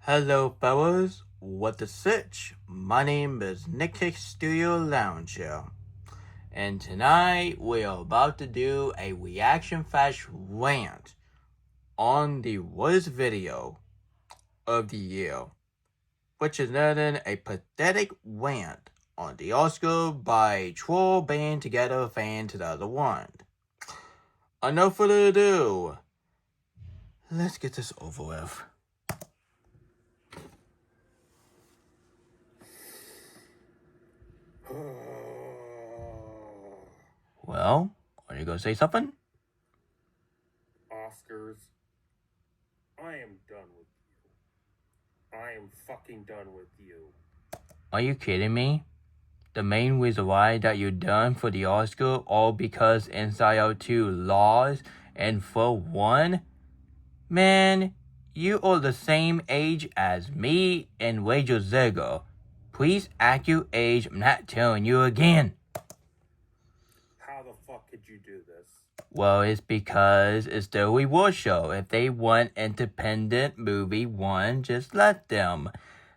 Hello, fellas. What the sitch? My name is Nick Studio Lounge here, and tonight we are about to do a reaction flash rant on the worst video of the year, which is nothing a pathetic rant on the Oscar by Troll Band Together Fan2001. Enough further ado, let's get this over with. Well, are you gonna say something? Oscars, I am done with you. I am fucking done with you. Are you kidding me? The main reason why that you're done for the Oscar all because Inside Out 2 lost and for one? Man, you are the same age as me and Rachel Zegger. Please act your age, I'm not telling you again. How the fuck could you do this? Well, it's because it's the reward show. If they want independent movie one, just let them.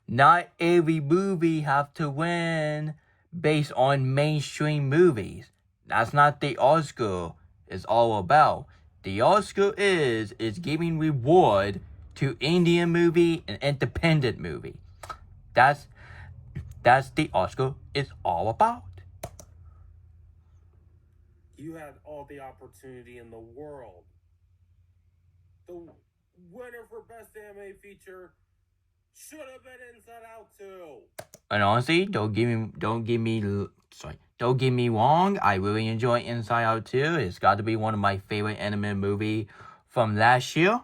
Not every movie have to win based on mainstream movies. That's not the Oscar is all about. The Oscar is giving reward to Indian movie and independent movie. That's the Oscar is all about. You had all the opportunity in the world. The winner for Best Anime Feature should have been Inside Out 2. And honestly, don't get me wrong. I really enjoy Inside Out 2. It's got to be one of my favorite anime movie from last year.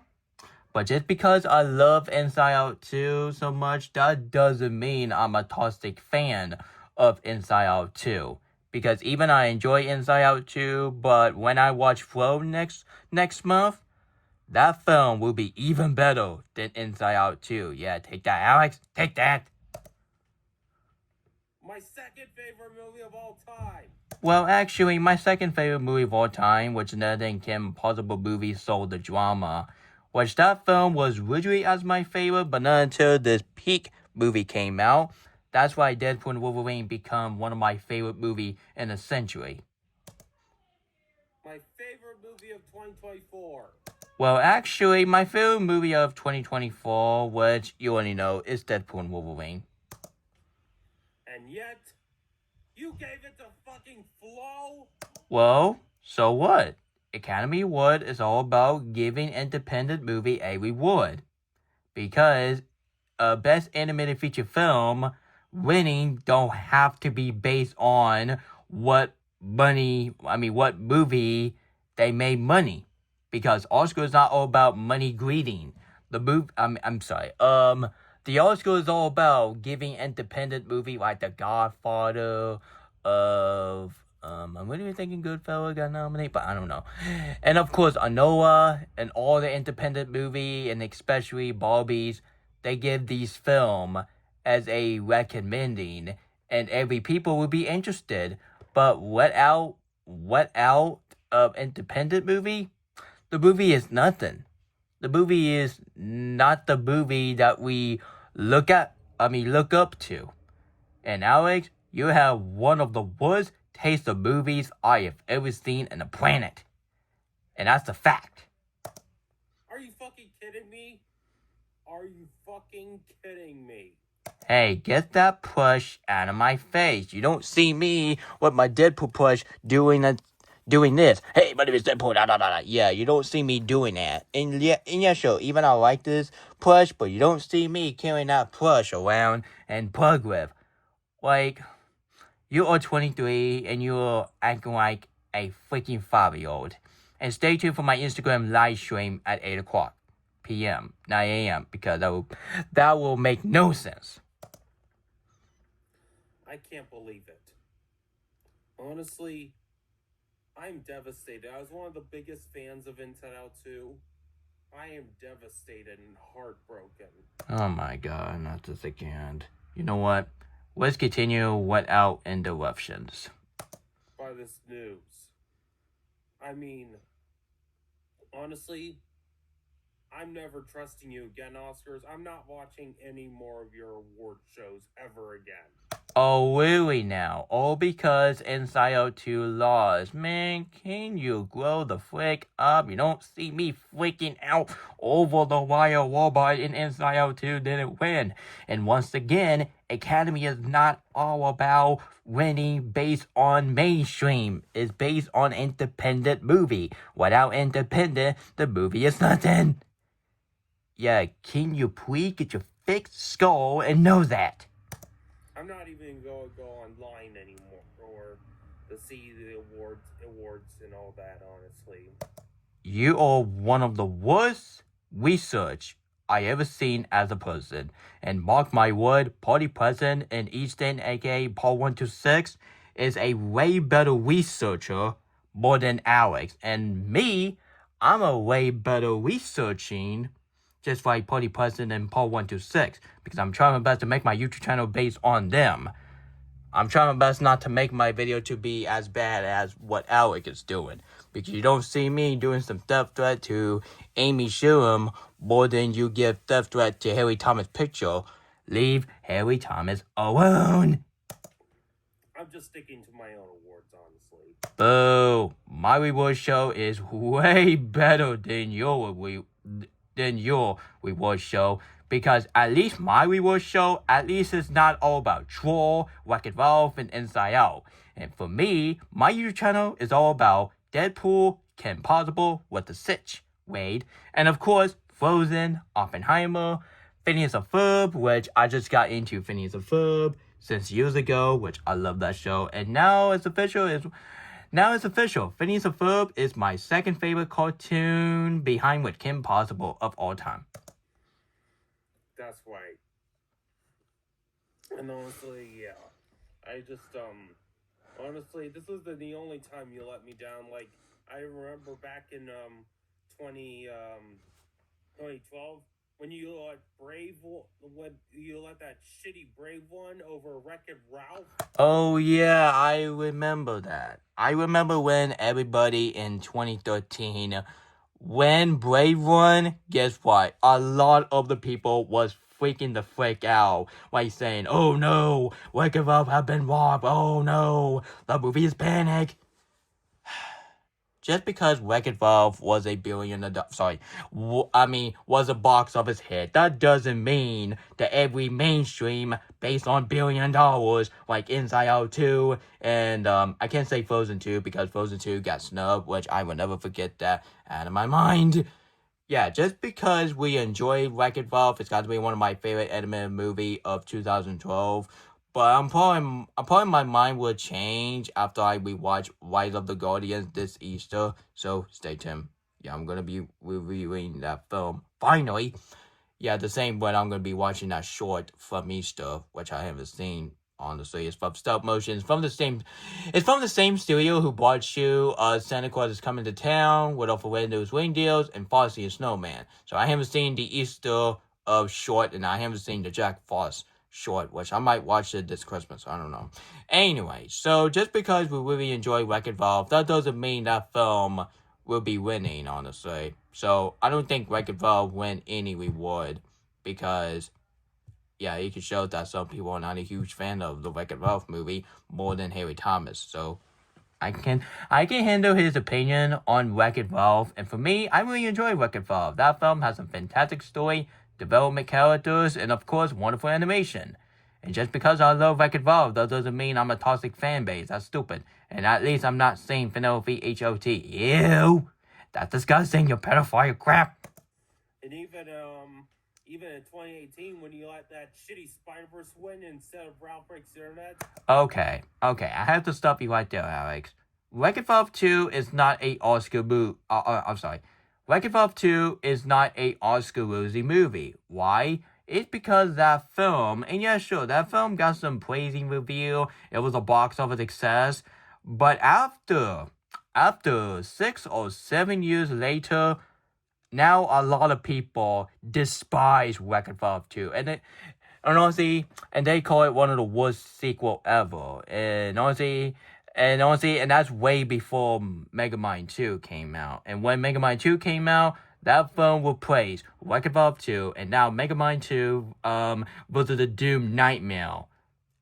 But just because I love Inside Out 2 so much, that doesn't mean I'm a toxic fan of Inside Out 2. Because even I enjoy Inside Out 2, but when I watch Flow next month, that film will be even better than Inside Out 2. Yeah, take that, Alex. Take that. My second favorite movie of all time. Well, actually, my second favorite movie of all time, which another than Kim Possible movie Soul the Drama, which that film was originally as my favorite, but not until this Peak movie came out. That's why Deadpool and Wolverine become one of my favorite movie in a century. My favorite movie of 2024. Well, actually, my favorite movie of 2024, which you already know, is Deadpool and Wolverine. And yet, you gave it to fucking Flow? Well, so what? Academy Award is all about giving independent movie a reward. Because a Best Animated Feature Film winning don't have to be based on what movie they made money. Because Oscar is not all about money greeting. The Oscar is all about giving independent movie like The Godfather of I'm really thinking Goodfellas got nominated, but I don't know. And of course, Anoa and all the independent movie and especially Barbies, they give these film as a recommending, and every people would be interested. But what out of independent movie? The movie is nothing. The movie is not the movie that we look up to. And Alex, you have one of the worst taste of movies I have ever seen in the planet. And that's a fact. Are you fucking kidding me? Are you fucking kidding me? Hey, get that push out of my face. You don't see me with my Deadpool push doing this. Hey, my name is Deadpool. Da, da, da, da. Yeah, you don't see me doing that. And yeah, sure, even I like this push, but you don't see me carrying that push around and plug with. Like, you are 23 and you're acting like a freaking 5-year-old. And stay tuned for my Instagram live stream at 8 o'clock p.m., 9 a.m., because that will make no sense. I can't believe it. Honestly, I'm devastated. I was one of the biggest fans of Inside Out 2. I am devastated and heartbroken. Oh my god, not this again. You know what? Let's continue without interruptions. By this news. I mean, honestly, I'm never trusting you again, Oscars. I'm not watching any more of your award shows ever again. Oh, really now? All because Inside Out 2 lost. Man, can you grow the frick up? You don't see me freaking out over the wire robot in Inside Out 2 didn't win. And once again, Academy is not all about winning based on mainstream. It's based on independent movie. Without independent, the movie is nothing. Yeah, can you please get your fixed skull and know that? I'm not even going to go online anymore or to see the awards and all that, honestly. You are one of the worst research I ever seen as a person. And mark my word, Party President in Easton, aka Paul 126, is a way better researcher more than Alex. And me, I'm a way better researching just like Party President and Paul 126 because I'm trying my best to make my YouTube channel based on them. I'm trying my best not to make my video to be as bad as what Alec is doing. Because you don't see me doing some theft threat to Amy Schumer more than you give theft threat to Harry Thomas Picture. Leave Harry Thomas alone. I'm just sticking to my own awards, honestly. Boo. My reward show is way better than your reward show. Because at least my reward show, at least it's not all about Troll, Wreck-It Ralph, and Inside Out. And for me, my YouTube channel is all about Deadpool, Kim Possible, What the Sitch, Wade, and of course, Frozen, Oppenheimer, Phineas and Ferb, which I just got into Phineas and Ferb since years ago, which I love that show. And now it's official. Phineas and Ferb is my second favorite cartoon behind with Kim Possible of all time. That's right. And honestly, yeah. I just, honestly, this was the only time you let me down. Like, I remember back in, 2012, when you let that shitty Brave one over Wreck-It Ralph. Oh yeah, I remember that. I remember when everybody in 2013, when Brave won, guess what? A lot of the people was freaking the frick out, like saying, "Oh no, Wreck-It Ralph have been robbed. Oh no, the movie is panic." Just because Wreck-It Ralph was a was a box office hit, that doesn't mean that every mainstream based on $1 billion, like Inside Out 2, and I can't say Frozen 2 because Frozen 2 got snubbed, which I will never forget that out of my mind. Yeah, just because we enjoy Wreck-It Ralph, it's got to be one of my favorite animated movie of 2012. But I'm probably my mind will change after I rewatch Rise of the Guardians this Easter. So stay tuned. Yeah, I'm gonna be reviewing that film finally. Yeah, the same when I'm gonna be watching that short from Easter, which I haven't seen. Honestly, it's from stop motion. It's from the same studio who brought you Santa Claus is Coming to Town, Rudolph the Red-Nosed Reindeer, and Frosty the Snowman. So I haven't seen the Easter short, and I haven't seen the Jack Frost short, which I might watch it this Christmas. I don't know. Anyway, so just because we really enjoy Wreck-It Ralph, that doesn't mean that film will be winning, honestly. So I don't think Wreck-It Ralph win any reward because, yeah, it can show that some people are not a huge fan of the Wreck-It Ralph movie more than Harry Thomas. So I can handle his opinion on Wreck-It Ralph, and for me, I really enjoy Wreck-It Ralph. That film has a fantastic story, development characters, and of course, wonderful animation. And just because I love Wreck-It Ralph, that doesn't mean I'm a toxic fan base. That's stupid. And at least I'm not saying Penelope HOT. Ew! That's disgusting, you pedophile crap! And even in 2018, when you let that shitty Spider-Verse win instead of Ralph Breaks the Internet. Okay, I have to stop you right there, Alex. Wreck-It Ralph 2 is not a Oscar movie. I'm sorry. Wreck-It Ralph 2 is not a Oscar-worthy movie. Why? It's because that film, and yeah, sure, that film got some praising review. It was a box office success. But after 6 or 7 years later, now a lot of people despise Wreck-It Ralph 2. And they call it one of the worst sequel ever. And that's way before Megamind 2 came out. And when Megamind 2 came out, that film replaced Wreck-It Ralph 2 and now Megamind 2 was the Doom Nightmare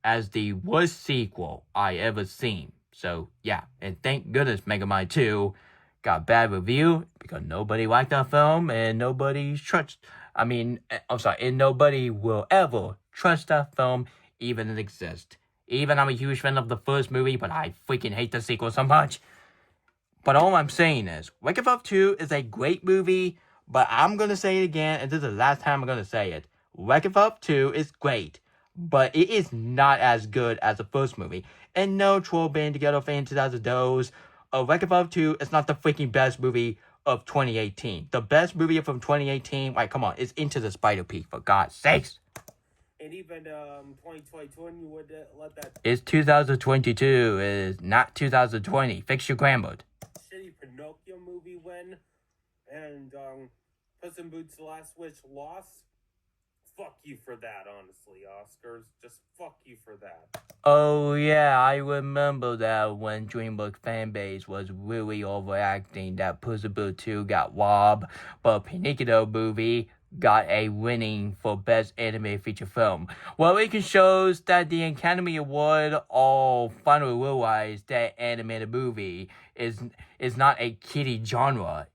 as the worst sequel I ever seen. So yeah, and thank goodness Megamind 2 got bad review because nobody liked that film and nobody and nobody will ever trust that film even if it exists. Even I'm a huge fan of the first movie, but I freaking hate the sequel so much. But all I'm saying is, Wreck-It Ralph 2 is a great movie, but I'm gonna say it again, and this is the last time I'm gonna say it. Wreck-It Ralph 2 is great, but it is not as good as the first movie. And no, Troll Band Together fans out of those. Wreck-It Ralph 2 is not the freaking best movie of 2018. The best movie from 2018, like, come on, is Into the Spider-Pig, for God's sakes. And even 2022, you would let that. It's 2022, it's not 2020. Fix your grammar. Shitty Pinocchio movie win, and Puss in Boots: The Last Wish loss. Fuck you for that, honestly, Oscars. Just fuck you for that. Oh yeah, I remember that when DreamWorks fanbase was really overacting that Puss in Boots 2 got robbed, but Pinocchio movie got a winning for Best Animated Feature Film. Well, it can shows that the Academy Award all finally realized that animated movie is not a kiddie genre.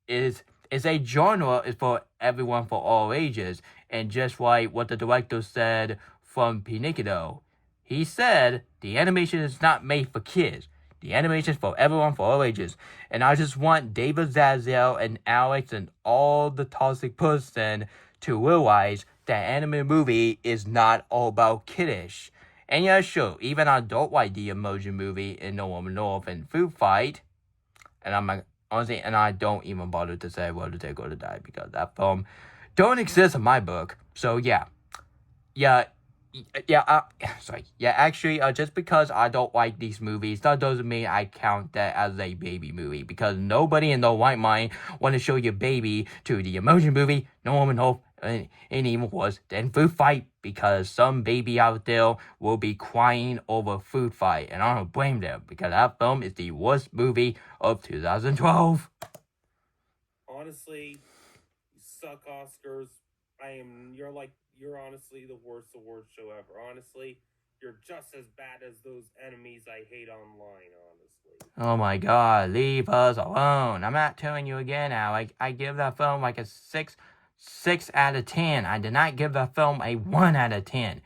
It's a genre is for everyone for all ages, and just like what the director said from Pinocchio. He said the animation is not made for kids. The animation is for everyone for all ages. And I just want David Zazel and Alex and all the toxic person to realize that anime movie is not all about kiddish. And yeah, sure, even I don't like the emoji movie in No Woman North and Food Fight. And I'm like, honestly, and I don't even bother to say whether they're going to die because that film don't exist in my book. So yeah. Actually, just because I don't like these movies, that doesn't mean I count that as a baby movie, because nobody in their right mind want to show your baby to the emotion movie, No Woman Hope, and even worse than Food Fight, because some baby out there will be crying over Food Fight, and I don't blame them, because that film is the worst movie of 2012. Honestly, you suck, Oscars. You're honestly the worst award show ever. Honestly, you're just as bad as those enemies I hate online, honestly. Oh my god, leave us alone. I'm not telling you again now. I give that film like a 6 out of 10. I did not give that film a 1 out of 10.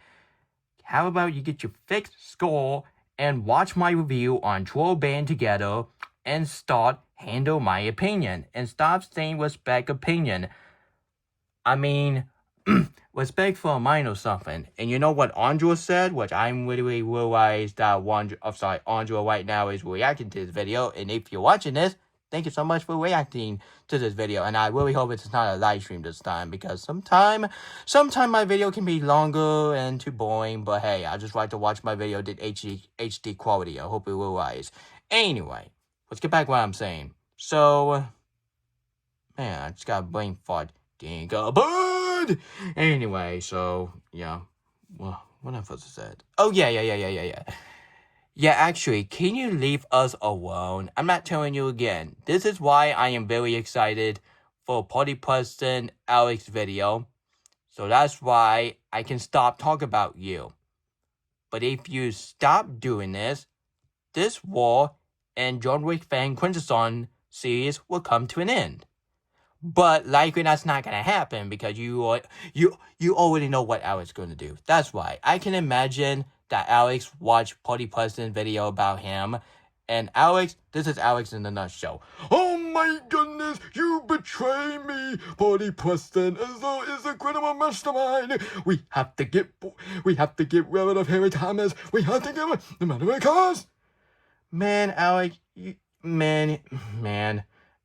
How about you get your fixed score and watch my review on Troll Band Together and start handle my opinion and stop saying respect opinion. I mean, respect for a mind or something. And you know what Andrew said, which I'm really realized that Andrew right now is reacting to this video. And if you're watching this, thank you so much for reacting to this video. And I really hope it's not a live stream this time, because sometime my video can be longer and too boring. But hey, I just like to watch my video in HD quality. I hope you realize. Anyway, let's get back to what I'm saying. So, man, I just got a brain fart. Think about. Anyway, so yeah, well, what am I supposed to say? Oh yeah. Yeah, actually, can you leave us alone? I'm not telling you again. This is why I am very excited for Party President Alex video. So that's why I can stop talking about you. But if you stop doing this war and John Wick fan Quintesson series will come to an end. But likely that's not gonna happen because you already know what Alex is gonna do. That's why I can imagine that Alex watched Party President video about him, and Alex, this is Alex in the nutshell. Oh my goodness, you betray me! Party President is a criminal mastermind. We have to get rid of Harry Thomas. We have to get rid, no matter what it costs. Man, Alex,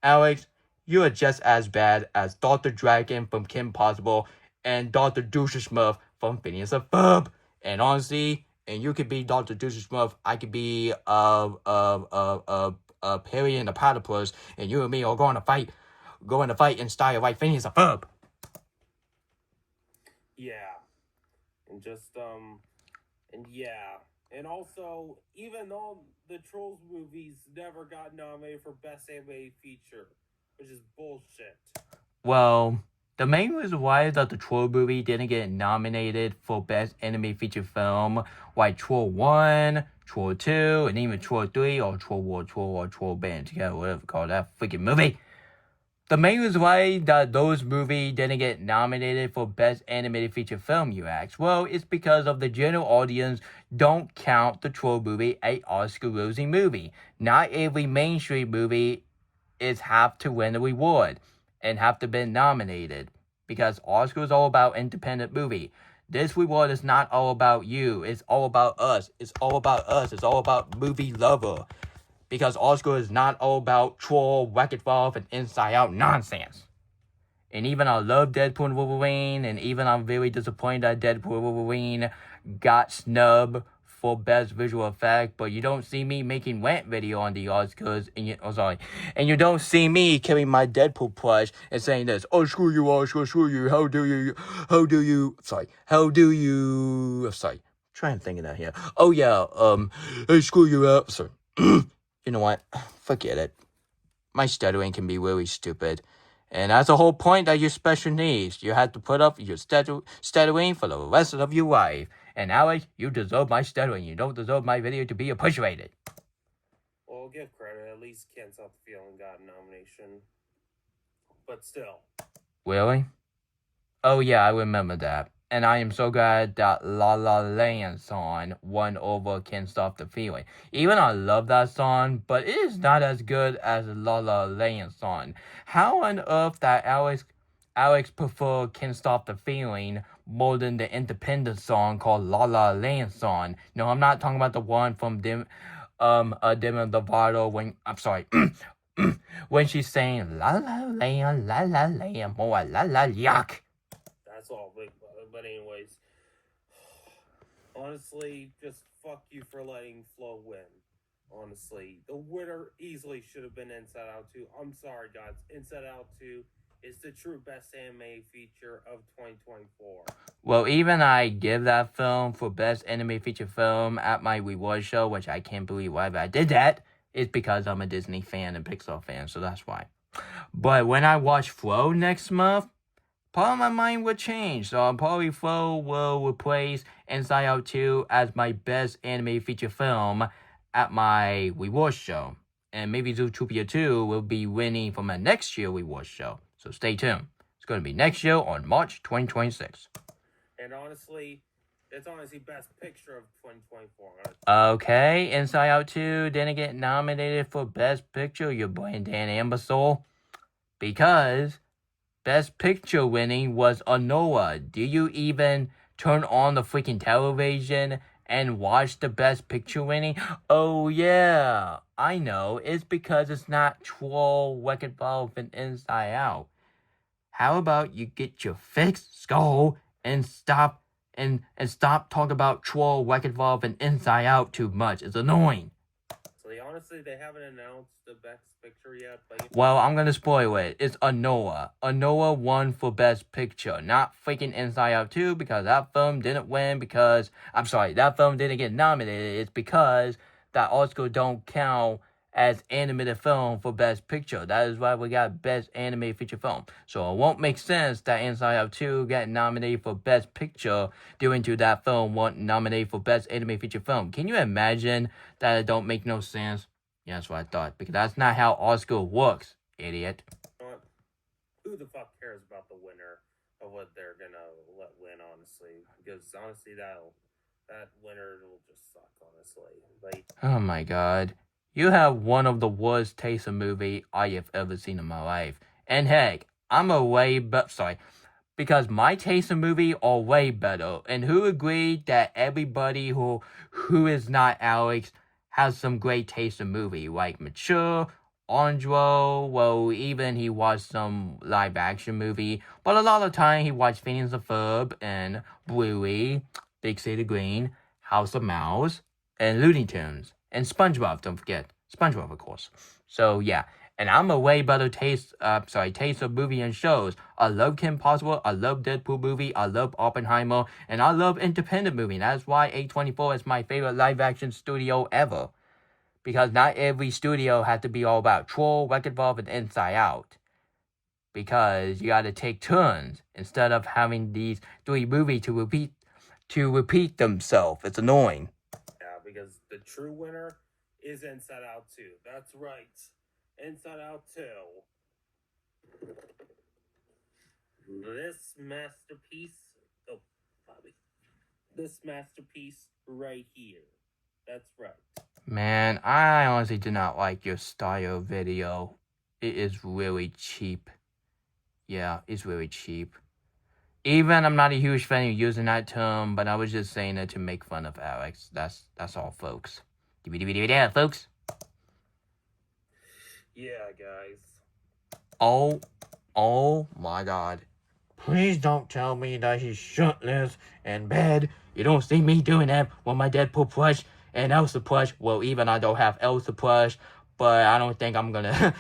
Alex. You are just as bad as Dr. Dragon from Kim Possible and Dr. Douchesmurf from Phineas and Ferb. And honestly, and you could be Dr. Douchesmurf, I could be Perry and the Platypus, and you and me are going to fight in style like Phineas and Ferb. Yeah, and just and also, even though the Trolls movies never got nominated for Best Animated Feature, which is bullshit. Well, the main reason why that the Troll movie didn't get nominated for Best Animated Feature Film, like Troll 1, Troll 2, and even Troll 3, or Troll War, Troll, or Troll Band together, whatever you call that freaking movie. The main reason why that those movies didn't get nominated for Best Animated Feature Film, you ask? Well, it's because of the general audience don't count the Troll movie a Oscar-losing movie. Not every mainstream movie is have to win a reward and have to be nominated, because Oscar is all about independent movie. This reward is not all about you. It's all about us. It's all about us. It's all about movie lover. Because Oscar is not all about Troll, Wreck-It Ralph, and Inside Out nonsense. And even I love Deadpool and Wolverine, and even I'm very disappointed that Deadpool and Wolverine got snubbed for Best Visual Effect, but you don't see me making rant video on the Oscars, and you don't see me carrying my Deadpool plush and saying this, oh, screw you, Oscar, screw you, how do you, I'm trying to think of that here. Oh, yeah, hey, screw you up, sorry. You know what, forget it. My stuttering can be really stupid. And that's the whole point of your special needs. You have to put up your stuttering for the rest of your life. And Alex, you deserve my stuttering. You don't deserve my video to be appreciated. Well, give credit. At least Can't Stop the Feeling got a nomination. But still. Really? Oh yeah, I remember that. And I am so glad that La La Land song won over Can't Stop the Feeling. Even I love that song, but it is not as good as La La Land song. How on earth that Alex prefer Can't Stop the Feeling more than the independent song called La La Land song? No, I'm not talking about the one from Demi Lovato when she's saying La La Land, more la la yuck. That's all. But anyways, honestly, just fuck you for letting Flo win. Honestly, the winner easily should have been Inside Out 2. I'm sorry, guys. Inside Out 2 is the true best anime feature of 2024. Well, even I give that film for best anime feature film at my reward show, which I can't believe why I did that. It's because I'm a Disney fan and Pixar fan, so that's why. But when I watch Flow next month, part of my mind will change. So probably Flow will replace Inside Out 2 as my best anime feature film at my reward show. And maybe Zootopia 2 will be winning for my next year reward show. So stay tuned. It's going to be next year on March 2026. And honestly, it's honestly best picture of 2024. Okay, Inside Out 2 didn't get nominated for best picture, you bland Dan imbecile. Because best picture winning was Anoa. Do you even turn on the freaking television and watch the best picture winning? Oh yeah, I know. It's because it's not Troll, Wreck-It Ralph, and Inside Out. How about you get your fixed skull and stop talking about Troll, Wreck-It Ralph, and Inside Out too much? It's annoying. So honestly, they haven't announced the best picture yet. But well, I'm gonna spoil it. It's Anoa. Anoa won for best picture, not freaking Inside Out 2, because that film didn't win because that film didn't get nominated. It's because that Oscar don't count as animated film for best picture. That is why we got best animated feature film. So it won't make sense that Inside Out 2 got nominated for best picture due to that film wasn't nominated for best animated feature film. Can you imagine that? It don't make no sense. Yeah, that's what I thought, because that's not how Oscar works, idiot. Who the fuck cares about the winner of what they're gonna let win, honestly? Because honestly, that winner will just suck, honestly. Oh my god. You have one of the worst tastes of movie I have ever seen in my life. And heck, I'm a way because my taste of movie are way better. And who agreed that everybody who is not Alex has some great taste in movie, like Mature, Andro, well, even he watched some live action movie, but a lot of time he watched Phineas and Ferb and Bluey, Big City Green, House of Mouse, and Looney Tunes, and SpongeBob, don't forget. SpongeBob, of course. So, yeah. And I'm a way better taste of movie and shows. I love Kim Possible, I love Deadpool movie, I love Oppenheimer, and I love independent movie. That's why A24 is my favorite live-action studio ever. Because not every studio has to be all about Troll, Wreck-It Ralph, and Inside Out. because you got to take turns instead of having these 3 movies to repeat themselves. It's annoying. Yeah, because the true winner is Inside Out 2. That's right. Inside Out 2. This masterpiece. Oh, Bobby. This masterpiece right here. That's right. Man, I honestly do not like your style video. It is really cheap. Yeah, it's really cheap. Even I'm not a huge fan of using that term, but I was just saying it to make fun of Alex. That's all, folks. Yeah, folks. Yeah, guys. Oh my God. Please don't tell me that he's shirtless and bad. You don't see me doing that with my Deadpool plush and Elsa plush. Well, even I don't have Elsa plush, but I don't think I'm gonna have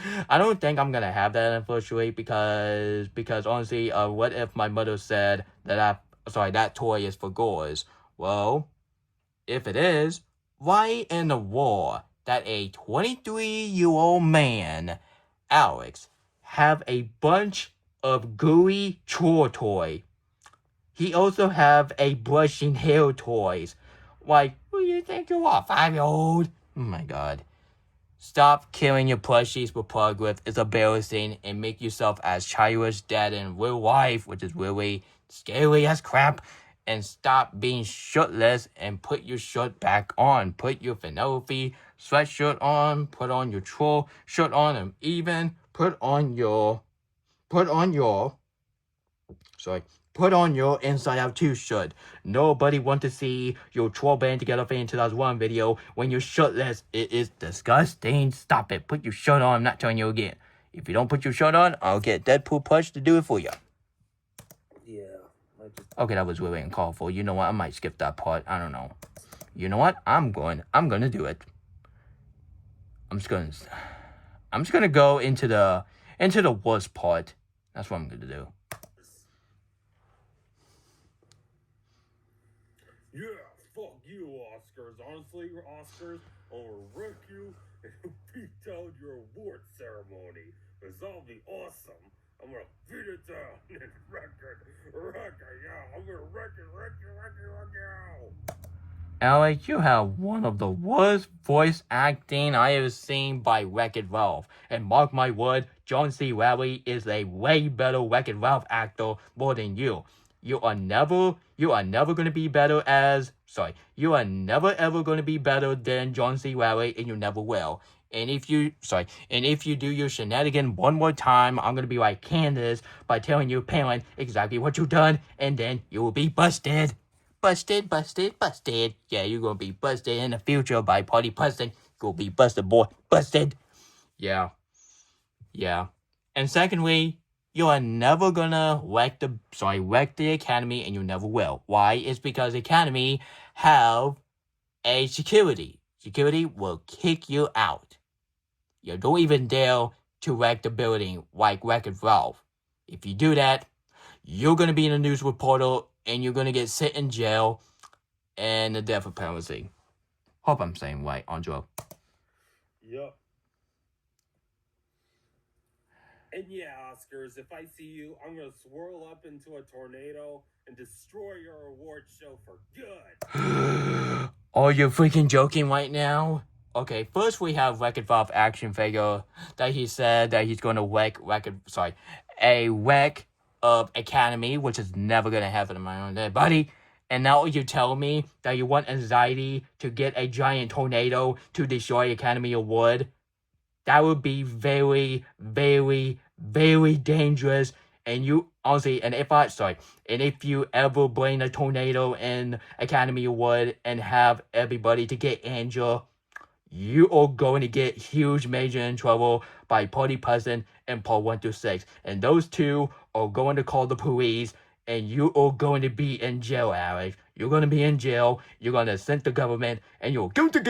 that, unfortunately, because honestly, what if my mother said that that toy is for girls? Well, if it is, why in the world that a 23-year-old man, Alex, have a bunch of gooey chore toy? He also have a brushing hair toys. Like, who do you think you are, 5-year-old? Oh my God. Stop killing your plushies with progress. It's embarrassing, and make yourself as childish dead in real life, which is really scary as crap. And stop being shirtless and put your shirt back on. Put your Penelope sweatshirt on. Put on your troll shirt on, and even put on your Inside Out 2 shirt. Nobody want to see your troll band together fan 2001 video when you're shirtless. It is disgusting. Stop it. Put your shirt on. I'm not telling you again. If you don't put your shirt on, I'll get Deadpool plush to do it for you. Yeah. Okay, that was really uncalled for. You know what? I might skip that part. I don't know. You know what? I'm gonna do it. I'm just gonna go into the worst part. That's what I'm gonna do. Yeah, fuck you, Oscars. Honestly, Oscars, I'll wreck you and beat down your award ceremony. Because that'll be awesome. I'm gonna beat it down and wreck it, yeah. I'm gonna wreck you. Alex, you have one of the worst voice acting I have seen by Wreck-It Ralph. And mark my word, John C. Reilly is a way better Wreck-It Ralph actor more than you. You are never gonna be better you are never ever gonna be better than John C. Reilly, and you never will. And if you do your shenanigan one more time, I'm gonna be like Candace by telling your parent exactly what you done, and then you will be busted. Busted. Yeah, you're gonna be busted in the future by Party President. You'll be busted, boy. Busted. Yeah. And secondly, you are never gonna wreck the Academy, and you never will. Why? It's because the Academy have a security. Security will kick you out. You don't even dare to wreck the building like Wreck-It Ralph. If you do that, you're gonna be in a news reporter, and you're gonna get sit in jail and the death penalty. Hope I'm saying right, Andrew. Yup. And yeah, Oscars, if I see you, I'm gonna swirl up into a tornado and destroy your award show for good. Are you freaking joking right now? Okay, first we have Wreck-It Ralph action figure that he said that he's gonna a wreck of Academy, which is never gonna happen in my own dead body. And now you tell me that you want anxiety to get a giant tornado to destroy Academy Award? That would be very, very, very dangerous. And you honestly, and if you ever bring a tornado in Academy Award and have everybody to get injured, you are going to get huge major in trouble by Party President and Part 1 through 6. And those two are going to call the police, and you are going to be in jail, Alex. You're going to be in jail. You're going to send the government, and you're guilty.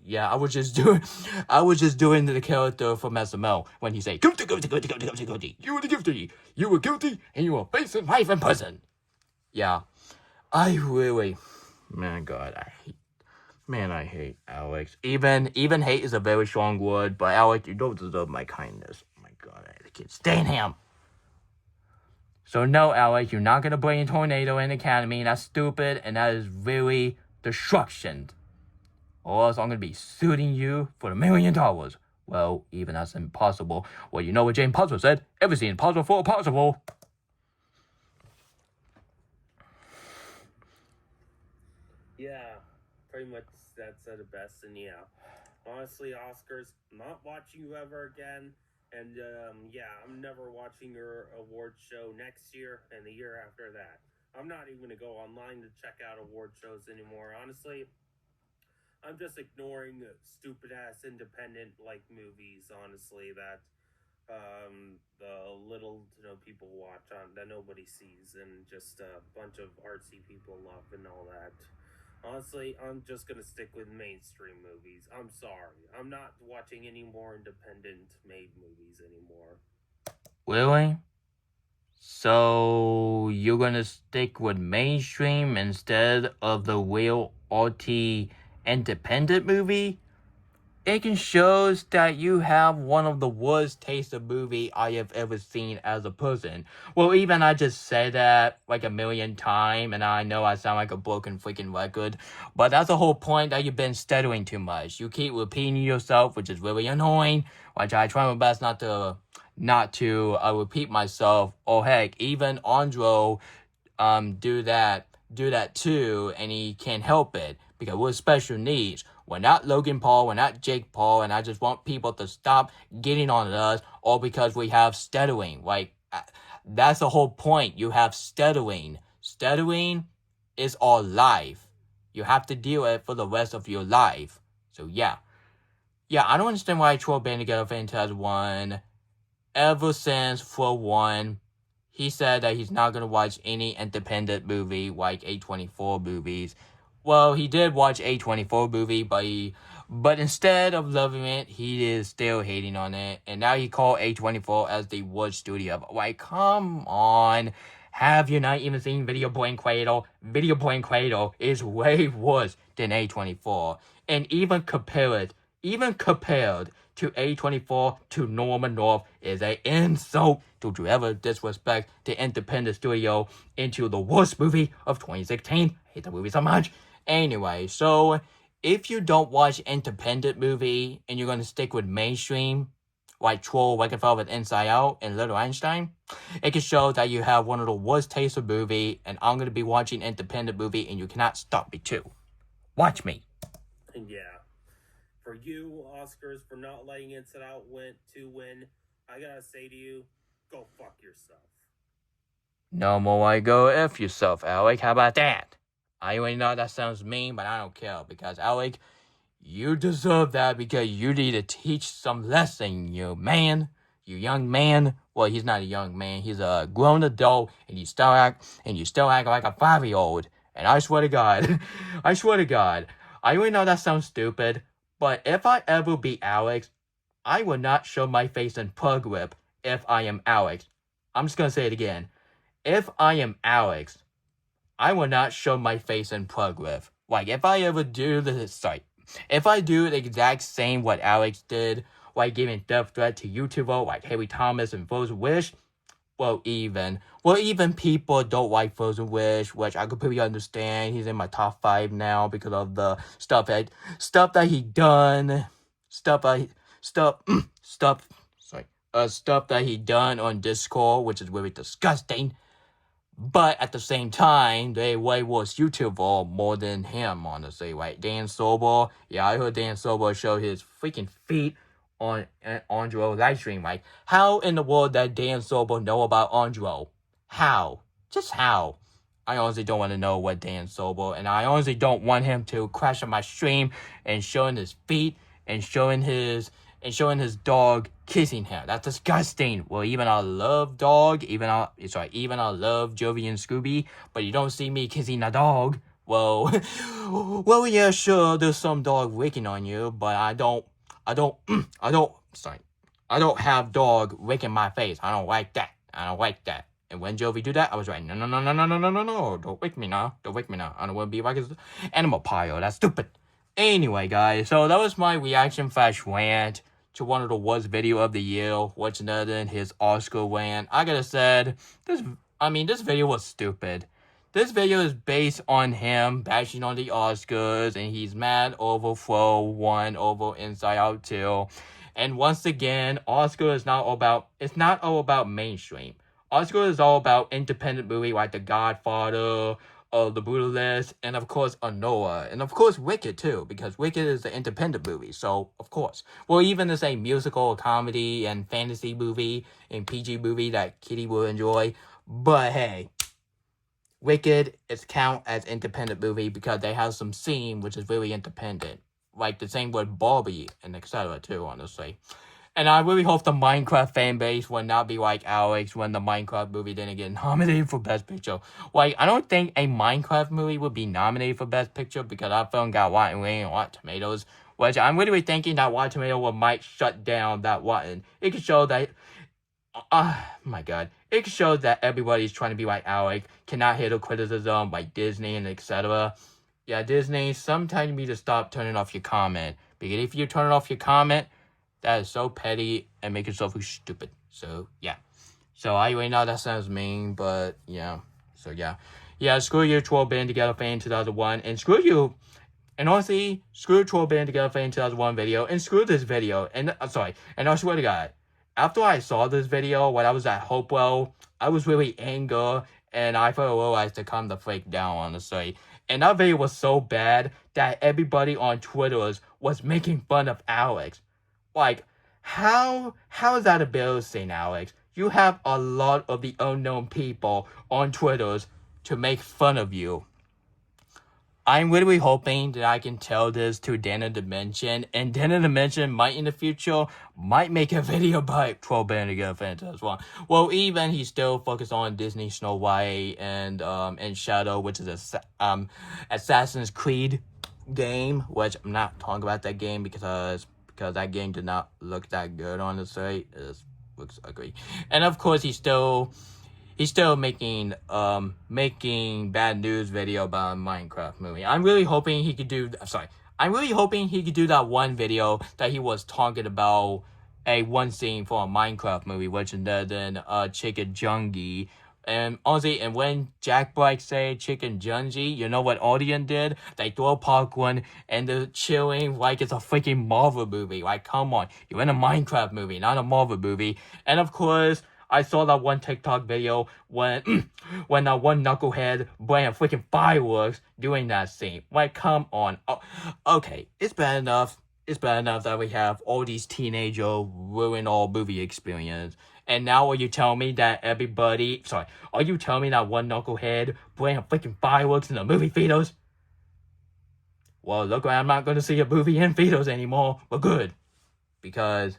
Yeah, I was just doing the character from SML when he say guilty. You were guilty. You were guilty, and you are facing life in prison. Yeah, I really, I hate Alex. Even hate is a very strong word, but Alex, you don't deserve my kindness. Oh my God, I can't stand him. So no, Alex, you're not gonna bring a tornado in the academy. That's stupid, and that is really destruction. Or else I'm gonna be suing you for $1 million. Well, even that's impossible. Well, you know what Jane Pottsville said? Everything is possible for possible. Yeah, pretty much that said it best. And yeah, honestly, Oscars, I'm not watching you ever again. And yeah, I'm never watching your award show next year and the year after that. I'm not even gonna go online to check out award shows anymore. Honestly, I'm just ignoring stupid ass independent like movies. Honestly, that the little to no people watch on that nobody sees, and just a bunch of artsy people love and all that. Honestly, I'm just gonna stick with mainstream movies. I'm sorry. I'm not watching any more independent made movies anymore. Really? So you're gonna stick with mainstream instead of the real arty independent movie? It can shows that you have one of the worst taste of movie I have ever seen as a person. Well, even I just said that like a million times, and I know I sound like a broken freaking record, but that's the whole point, that you've been stuttering too much. You keep repeating yourself, which is really annoying, which I try my best not to repeat myself. Or heck, even Andro do that too, and he can't help it because we're special needs. We're not Logan Paul, we're not Jake Paul, and I just want people to stop getting on us all because we have stuttering. Like, that's the whole point. You have stuttering. Stuttering is our life. You have to deal with it for the rest of your life. So yeah. Yeah, I don't understand why Troy Band Together Fan2001 ever since for one. He said that he's not gonna watch any independent movie like A24 movies. Well, he did watch A24 movie, but instead of loving it, he is still hating on it. And now he called A24 as the worst studio. Like, come on. Have you not even seen Video Boy Cradle? Video Boy Cradle is way worse than A24. And even compared to A24 to Norman North is an insult. Don't you ever disrespect the independent studio into the worst movie of 2016. I hate that movie so much. Anyway, so if you don't watch independent movie and you're gonna stick with mainstream, like Troll, Wreck-It Ralph, Inside Out, and Little Einstein, it can show that you have one of the worst tastes of movie, and I'm gonna be watching independent movie, and you cannot stop me too. Watch me. Yeah. For you, Oscars, for not letting Inside Out win, I gotta say to you, go fuck yourself. No more I go F yourself, Alec. How about that? I already know that sounds mean, but I don't care, because Alec, you deserve that because you need to teach some lesson, you young man. Well, he's not a young man, he's a grown adult, and you still act like a 5-year-old. And I swear to God, I already know that sounds stupid, but if I ever be Alex, I will not show my face in pug whip if I am Alex. I'm just gonna say it again. If I am Alex, I will not show my face in pug whip. Like, if I ever do this, if I do the exact same what Alex did, like giving death threat to YouTuber like Haley Thomas and Frozen Wish, well, even people don't like Frozen Wish, which I completely understand. He's in my top 5 now because of the stuff that he done, stuff that he done on Discord, which is really disgusting. But at the same time, they way worse YouTuber more than him, honestly. Like Dan Sober, yeah, I heard Dan Sober show his freaking feet on Andro live stream. Like, how in the world does Dan Sober know about Andro? How? Just how? I honestly don't want to know what Dan Sober, and I honestly don't want him to crash on my stream and showing his feet and showing his dog kissing him. That's disgusting. Well, even I love dog, even I love Jovi and Scooby, but you don't see me kissing a dog. Well, yeah, sure, there's some dog licking on you, but I don't have dog licking my face. I don't like that. And when Jovi do that, I was like, no, don't wake me now. I don't want to be like an animal pile. That's stupid. Anyway, guys, so that was my reaction / rant to one of the worst video of the year, which other than his Oscar rant. I gotta say, this video was stupid. This video is based on him bashing on the Oscars, and he's mad over Flow 1, over Inside Out 2. And once again, Oscar is not all about mainstream. Oscar is all about independent movie like The Godfather, The Brutalist, and of course Anoa, and of course Wicked too, because Wicked is an independent movie, so of course. Well, even as a musical, a comedy, and fantasy movie, and PG movie that Kitty will enjoy, but hey, Wicked is count as independent movie because they have some scene which is really independent. Like the same with Barbie and etc. too, honestly. And I really hope the Minecraft fan base will not be like Alex when the Minecraft movie didn't get nominated for Best Picture. Like, I don't think a Minecraft movie would be nominated for Best Picture because that film got Rotten Rating and Rotten Tomatoes. Which I'm literally thinking that Rotten Tomatoes might shut down that Rotten. It could show that... my god. It shows that everybody's trying to be like Alex, cannot handle criticism like Disney and etc. Yeah, Disney, sometimes you need to stop turning off your comment. Because if you turn off your comment, that is so petty and make yourself look stupid. So, yeah. So, I already know that sounds mean, but, yeah. So, yeah. Yeah, screw you, Troll Band Together Fan 2001. And screw you. And honestly, screw Troll Band Together Fan 2001 video. And screw this video. And, I'm sorry. And I swear to God. After I saw this video, when I was at Hopewell, I was really angry, and I realized to calm the freak down, honestly. And that video was so bad that everybody on Twitter was making fun of Alex. Like, how is that embarrassing, Alex? You have a lot of the unknown people on Twitter to make fun of you. I'm literally hoping that I can tell this to Dana Dimension, and Dana Dimension might in the future might make a video about Troll Band Together Fan 2001. Well, even he's still focused on Disney Snow White and Shadow, which is a Assassin's Creed game, which I'm not talking about that game because that game did not look that good, honestly. It looks ugly. And of course he's still making bad news video about a Minecraft movie. I'm really hoping he could do that one video that he was talking about a one scene for a Minecraft movie, which is then Chicken Jungie. And honestly, and when Jack Black said Chicken Jungie, you know what audience did? They throw popcorn and they're chilling like it's a freaking Marvel movie. Like, come on, you're in a Minecraft movie, not a Marvel movie. And of course, I saw that one TikTok video when that one knucklehead brought freaking fireworks doing that scene. Like, come on. Oh, okay, it's bad enough. It's bad enough that we have all these teenagers ruin all movie experience. And now are you telling me that are you telling me that one knucklehead brought freaking fireworks in the movie theaters? Well, look, I'm not going to see a movie in theaters anymore. But good. Because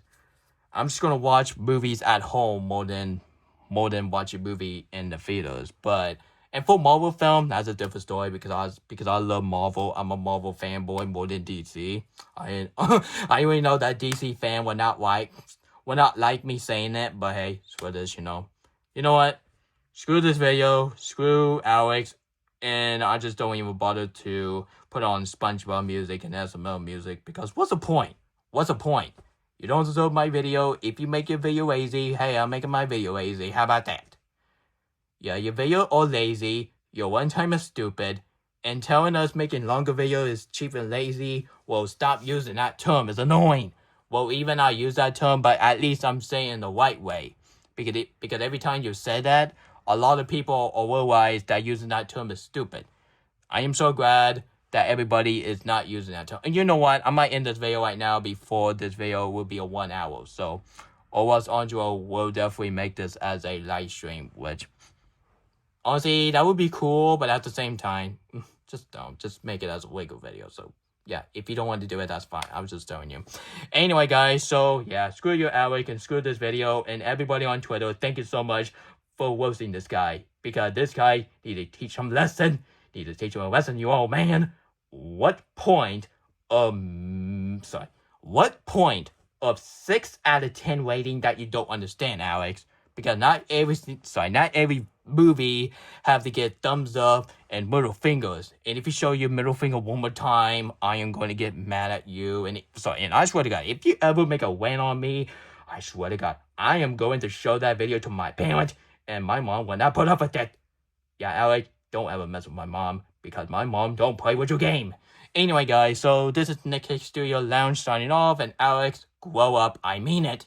I'm just gonna watch movies at home more than watch a movie in the theaters. And for Marvel film, that's a different story because I love Marvel. I'm a Marvel fanboy more than DC. I already know that DC fan would not like me saying it, but hey, screw this, you know. You know what? Screw this video. Screw Alex. And I just don't even bother to put on SpongeBob music and SML music because what's the point? What's the point? You don't deserve my video. If you make your video lazy, hey, I'm making my video lazy. How about that? Yeah, your video are lazy. Your one time is stupid. And telling us making longer video is cheap and lazy, well, stop using that term. It's annoying. Well, even I use that term, but at least I'm saying it the right way. Because every time you say that, a lot of people will realize that using that term is stupid. I am so glad that everybody is not using that term. And you know what? I might end this video right now before this video will be a 1 hour. So, or else Andrew will definitely make this as a live stream, which, honestly, that would be cool, but at the same time, just don't. Just make it as a Lego video. So, yeah, if you don't want to do it, that's fine. I was just telling you. Anyway, guys, so, yeah, screw you, Alec, and screw this video. And everybody on Twitter, thank you so much for roasting this guy. Because this guy need to teach him a lesson. Need to teach him a lesson, you old man. What point of 6 out of 10 rating that you don't understand, Alex? Because not every movie have to get thumbs up and middle fingers. And if you show your middle finger one more time, I am going to get mad at you. And I swear to God, if you ever make a rant on me, I swear to God, I am going to show that video to my parents, and my mom will not put up with it. Yeah, Alex, don't ever mess with my mom, because my mom don't play with your game. Anyway, guys, so this is Nick Studio Lounge signing off, and Alex, grow up. I mean it.